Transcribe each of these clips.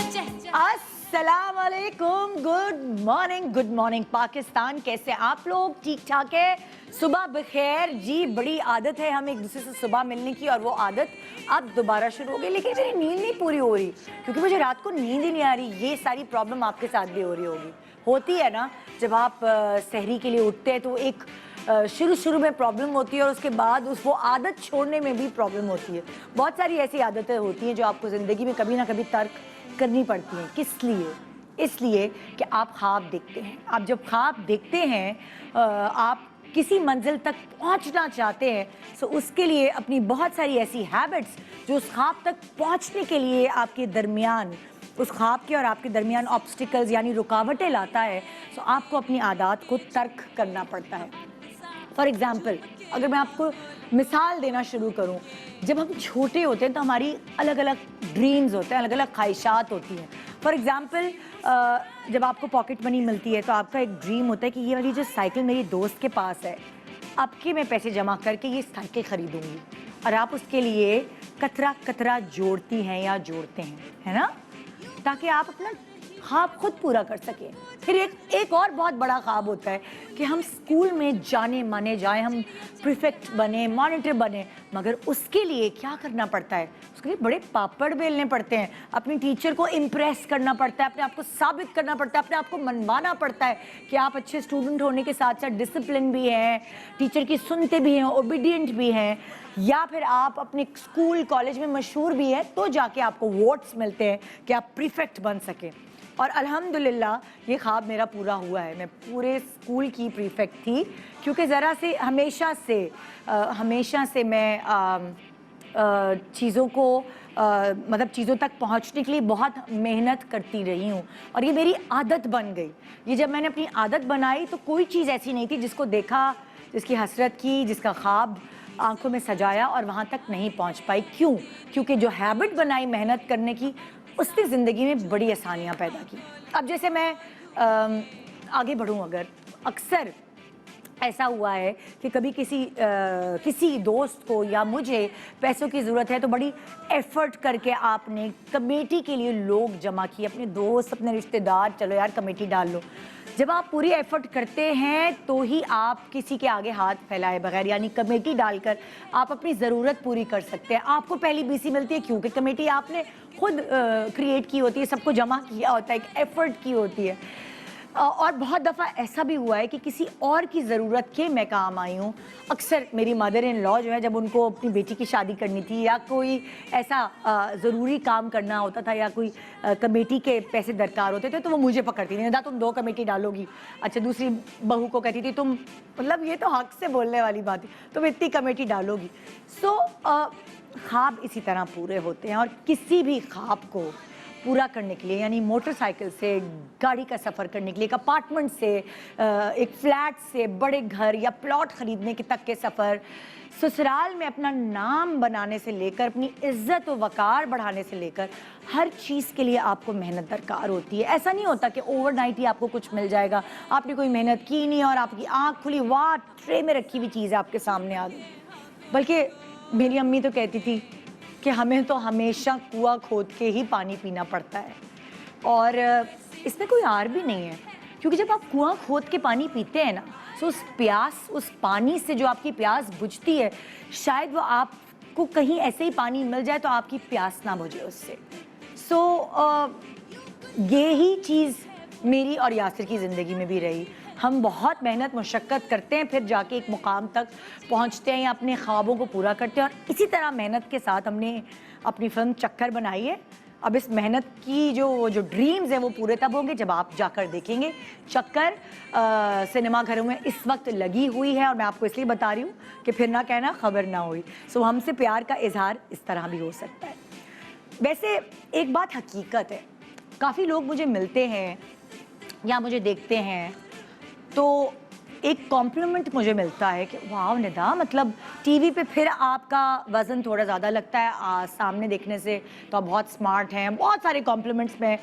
अस्सलाम वालेकुम, good morning Pakistan. कैसे आप लोग? ठीक ठाक है? सुबह बखैर जी। बड़ी आदत है हम एक दूसरे से सुबह मिलने की, और वो आदत अब दोबारा शुरू हो गई। लेकिन मेरी नींद नहीं पूरी हो रही क्योंकि मुझे रात को नींद ही नहीं आ रही। ये सारी प्रॉब्लम आपके साथ भी हो रही होगी, होती है ना। जब आप सहरी के लिए उठते हैं तो एक शुरू में प्रॉब्लम होती है, और उसके बाद वो आदत छोड़ने में भी प्रॉब्लम होती है। बहुत सारी ऐसी आदतें होती हैं जो आपको ज़िंदगी में कभी ना कभी तर्क करनी पड़ती हैं। किस लिए? इसलिए कि आप ख्वाब देखते हैं। आप जब ख्वाब देखते हैं, आप किसी मंजिल तक पहुंचना चाहते हैं, तो उसके लिए अपनी बहुत सारी ऐसी हैबिट्स जो उस ख्वाब तक पहुंचने के लिए आपके दरमियान, उस ख्वाब के और आपके दरमियान ऑब्स्टिकल्स यानी रुकावटें लाता है, तो आपको अपनी आदत को तर्क करना पड़ता है। फॉर एग्ज़ाम्पल, अगर मैं आपको मिसाल देना शुरू करूं, जब हम छोटे होते हैं तो हमारी अलग अलग ड्रीम्स होते हैं, अलग अलग ख्वाहिशात होती हैं। फॉर एग्ज़ाम्पल, जब आपको पॉकेट मनी मिलती है तो आपका एक ड्रीम होता है कि ये वाली जो साइकिल मेरी दोस्त के पास है, अब के मैं पैसे जमा करके ये साइकिल ख़रीदूँगी, और आप उसके लिए कतरा कतरा जोड़ती हैं या जोड़ते हैं, है ना, ताकि आप अपना ख्वाब खुद पूरा कर सकें। फिर एक और बहुत बड़ा ख्वाब होता है कि हम स्कूल में जाने माने जाएं, हम प्रीफेक्ट बने, मॉनिटर बने, मगर उसके लिए क्या करना पड़ता है? उसके लिए बड़े पापड़ बेलने पड़ते हैं, अपनी टीचर को इम्प्रेस करना पड़ता है, अपने आप को साबित करना पड़ता है, अपने आप को मनवाना पड़ता है कि आप अच्छे स्टूडेंट होने के साथ साथ डिसिप्लिन भी हैं, टीचर की सुनते भी हैं, ओबीडियंट भी हैं, या फिर आप अपने स्कूल कॉलेज में मशहूर भी हैं, तो जाके आपको वोट्स मिलते हैं कि आप प्रीफेक्ट बन सकें। और अल्हम्दुलिल्लाह ये ख्वाब मेरा पूरा हुआ है। मैं पूरे स्कूल की प्रीफेक्ट थी, क्योंकि ज़रा से हमेशा से मैं चीज़ों को मतलब चीज़ों तक पहुंचने के लिए बहुत मेहनत करती रही हूँ, और ये मेरी आदत बन गई। ये जब मैंने अपनी आदत बनाई तो कोई चीज़ ऐसी नहीं थी जिसको देखा, जिसकी हसरत की, जिसका ख्वाब आंखों में सजाया और वहाँ तक नहीं पहुँच पाई। क्यों? क्योंकि जो हैबिट बनाई मेहनत करने की, उसने ज़िंदगी में बड़ी आसानियाँ पैदा की। अब जैसे मैं आगे बढ़ूँ, अगर अक्सर ऐसा हुआ है कि कभी किसी दोस्त को या मुझे पैसों की ज़रूरत है, तो बड़ी एफ़र्ट करके आपने कमेटी के लिए लोग जमा किए, अपने दोस्त, अपने रिश्तेदार, चलो यार कमेटी डाल लो। जब आप पूरी एफ़र्ट करते हैं तो ही आप किसी के आगे हाथ फैलाए बगैर, यानी कमेटी डालकर आप अपनी ज़रूरत पूरी कर सकते हैं। आपको पहली बीसी मिलती है क्योंकि कमेटी आपने खुद क्रिएट की होती है, सबको जमा किया होता है, एक एफ़र्ट की होती है। और बहुत दफ़ा ऐसा भी हुआ है कि किसी और की ज़रूरत के मैं काम आई हूँ। अक्सर मेरी मदर इन लॉ जो है, जब उनको अपनी बेटी की शादी करनी थी या कोई ऐसा ज़रूरी काम करना होता था या कोई कमेटी के पैसे दरकार होते थे, तो वो मुझे पकड़ती थी, ना तुम 2 कमेटी डालोगी। अच्छा, दूसरी बहू को कहती थी, तुम मतलब ये तो हक़ से बोलने वाली बात है, तुम इतनी कमेटी डालोगी। सो ख्वाब इसी तरह पूरे होते हैं, और किसी भी ख्वाब को पूरा करने के लिए, यानी मोटरसाइकिल से गाड़ी का सफ़र करने के लिए, एक अपार्टमेंट से एक फ्लैट से बड़े घर या प्लॉट ख़रीदने के तक के सफ़र, ससुराल में अपना नाम बनाने से लेकर अपनी इज़्ज़त व वक़ार बढ़ाने से लेकर हर चीज़ के लिए आपको मेहनत दरकार होती है। ऐसा नहीं होता कि ओवरनाइट ही आपको कुछ मिल जाएगा, आपने कोई मेहनत की नहीं और आपकी आँख खुली, वाह ट्रे में रखी हुई चीज़ आपके सामने आ गई। बल्कि मेरी अम्मी तो कहती थी कि हमें तो हमेशा कुआं खोद के ही पानी पीना पड़ता है, और इसमें कोई आर भी नहीं है, क्योंकि जब आप कुआं खोद के पानी पीते हैं ना, तो उस पानी से जो आपकी प्यास बुझती है, शायद वो आपको कहीं ऐसे ही पानी मिल जाए तो आपकी प्यास ना बुझे उससे। सो ये ही चीज़ मेरी और यासिर की ज़िंदगी में भी रही। हम बहुत मेहनत मुशक्क़त करते हैं, फिर जाके एक मुकाम तक पहुंचते हैं या अपने ख्वाबों को पूरा करते हैं, और इसी तरह मेहनत के साथ हमने अपनी फ़िल्म चक्कर बनाई है। अब इस मेहनत की जो ड्रीम्स हैं वो पूरे तब होंगे जब आप जाकर देखेंगे। चक्कर सिनेमा घरों में इस वक्त लगी हुई है, और मैं आपको इसलिए बता रही हूँ कि फिर ना कहना खबर ना हुई। सो हमसे प्यार का इजहार इस तरह भी हो सकता है। वैसे एक बात हकीकत है, काफ़ी लोग मुझे मिलते हैं या मुझे देखते हैं तो एक कॉम्प्लीमेंट मुझे मिलता है कि वाह निदा, मतलब टीवी पे फिर आपका वज़न थोड़ा ज़्यादा लगता है, सामने देखने से तो आप बहुत स्मार्ट हैं। बहुत सारे कॉम्प्लीमेंट्स में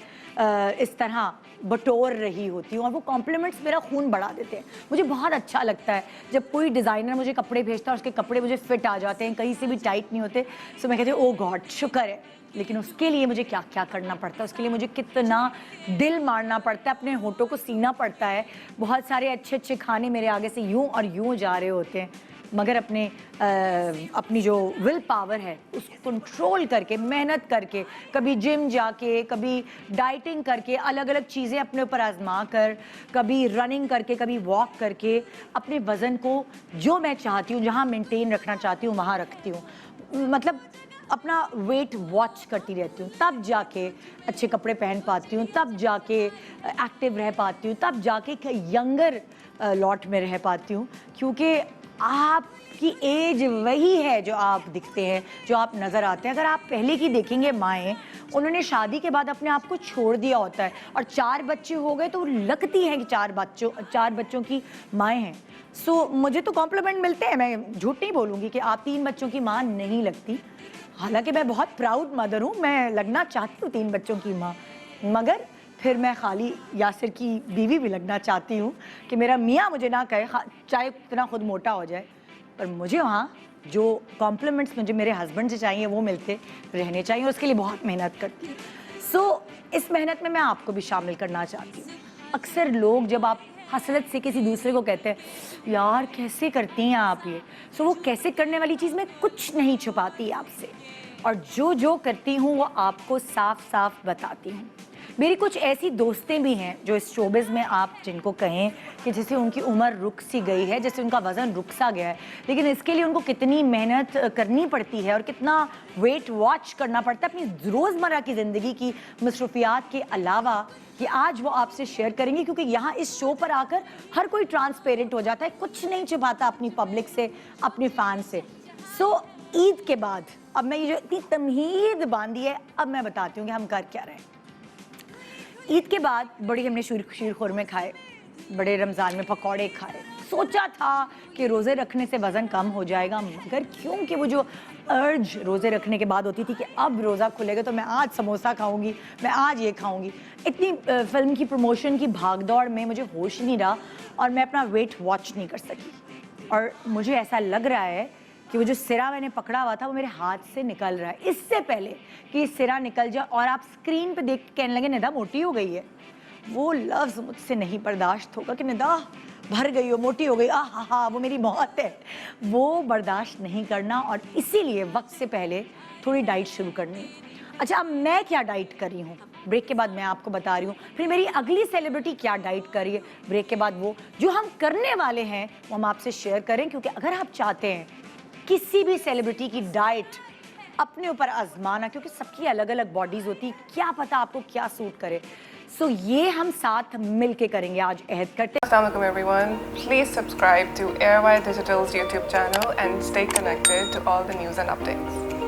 इस तरह बटोर रही होती हूँ, और वो कॉम्प्लीमेंट्स मेरा खून बढ़ा देते हैं। मुझे बहुत अच्छा लगता है जब कोई डिज़ाइनर मुझे कपड़े भेजता है और उसके कपड़े मुझे फिट आ जाते हैं, कहीं से भी टाइट नहीं होते। सो मैं कहती हूँ ओ गॉड, शुक्र है लेकिन उसके लिए मुझे क्या क्या करना पड़ता है, उसके लिए मुझे कितना दिल मारना पड़ता है, अपने होठों को सीना पड़ता है। बहुत सारे अच्छे अच्छे खाने मेरे आगे से यूं और यूं जा रहे होते हैं, मगर अपनी जो विल पावर है उसको कंट्रोल करके, मेहनत करके, कभी जिम जाके, कभी डाइटिंग करके, अलग अलग चीज़ें अपने ऊपर आजमा कर, कभी रनिंग करके, कभी वॉक करके अपने वज़न को जो मैं चाहती हूँ, जहाँ मेंटेन रखना चाहती हूँ वहाँ रखती हूँ। मतलब अपना वेट वॉच करती रहती हूँ, तब जाके अच्छे कपड़े पहन पाती हूँ, तब जाके एक्टिव रह पाती हूँ, तब जाके यंगर लॉट में रह पाती हूँ। क्योंकि आपकी एज वही है जो आप दिखते हैं, जो आप नज़र आते हैं। अगर आप पहले की देखेंगे माएँ, उन्होंने शादी के बाद अपने आप को छोड़ दिया होता है और 4 बच्चे हो गए तो लगती हैं कि 4 बच्चों की माएँ हैं। सो मुझे तो कॉम्प्लीमेंट मिलते हैं, मैं झूठ नहीं बोलूँगी कि आप 3 बच्चों की माँ नहीं लगती। हालांकि मैं बहुत प्राउड मदर हूँ, मैं लगना चाहती हूँ 3 बच्चों की माँ, मगर फिर मैं खाली यासिर की बीवी भी लगना चाहती हूँ कि मेरा मियाँ मुझे ना कहे, चाहे कितना खुद मोटा हो जाए, पर मुझे वहाँ जो कॉम्प्लीमेंट्स मुझे मेरे हस्बैंड से चाहिए वो मिलते रहने चाहिए, उसके लिए बहुत मेहनत करती हूँ। सो इस मेहनत में मैं आपको भी शामिल करना चाहती हूँ। अक्सर लोग जब आप हसरत से किसी दूसरे को कहते हैं यार कैसे करती हैं आप ये, सो वो कैसे करने वाली चीज़ में कुछ नहीं छुपाती आपसे, और जो करती हूँ वो आपको साफ साफ बताती हूँ। मेरी कुछ ऐसी दोस्तें भी हैं जो इस शोबिज़ में आप जिनको कहें कि जैसे उनकी उम्र रुक सी गई है, जैसे उनका वज़न रुक सा गया है, लेकिन इसके लिए उनको कितनी मेहनत करनी पड़ती है और कितना वेट वॉच करना पड़ता है अपनी रोज़मर्रा की ज़िंदगी की मसरूफियात के अलावा, कि आज वो आपसे शेयर करेंगे। क्योंकि यहाँ इस शो पर आकर हर कोई ट्रांसपेरेंट हो जाता है, कुछ नहीं छुपाता अपनी पब्लिक से, अपने फ़ैन से। सो ईद के बाद अब मैं ये जो इतनी तमहीद बांधी है, अब मैं बताती हूँ कि हम कर क्या रहे हैं। ईद के बाद बड़ी हमने शीर खुरमे खाए, बड़े रमज़ान में पकौड़े खाए, सोचा था कि रोज़े रखने से वज़न कम हो जाएगा, मगर क्योंकि वो जो अर्ज रोज़े रखने के बाद होती थी कि अब रोज़ा खुलेगा तो मैं आज समोसा खाऊंगी, मैं आज ये खाऊंगी, इतनी फिल्म की प्रमोशन की भागदौड़ में मुझे होश नहीं रहा और मैं अपना वेट वॉच नहीं कर सकी। और मुझे ऐसा लग रहा है कि वो जो सिरा मैंने पकड़ा हुआ था वो मेरे हाथ से निकल रहा है। इससे पहले कि सिरा निकल जाए और आप स्क्रीन पे देख के कहने लगे निदा मोटी हो गई है, वो लफ्ज़ मुझसे नहीं बर्दाश्त होगा कि निदा भर गई हो, मोटी हो गई, हा वो मेरी मौत है, वो बर्दाश्त नहीं करना। और इसीलिए वक्त से पहले थोड़ी डाइट शुरू करनी। अच्छा, अब मैं क्या डाइट कर रही हूँ ब्रेक के बाद मैं आपको बता रही हूँ, फिर मेरी अगली सेलिब्रिटी क्या डाइट कर रही है ब्रेक के बाद, वो जो हम करने वाले हैं वो हम आपसे शेयर करें। क्योंकि अगर आप चाहते हैं किसी भी सेलिब्रिटी की डाइट अपने ऊपर आजमाना, क्योंकि सबकी अलग अलग बॉडीज़ होती, क्या पता आपको क्या सूट करे, सो ये हम साथ मिल के करेंगे, आज अहद करते हैं। Assalamualaikum everyone. Please subscribe to Airwire Digital's YouTube channel and stay connected to all the news and updates.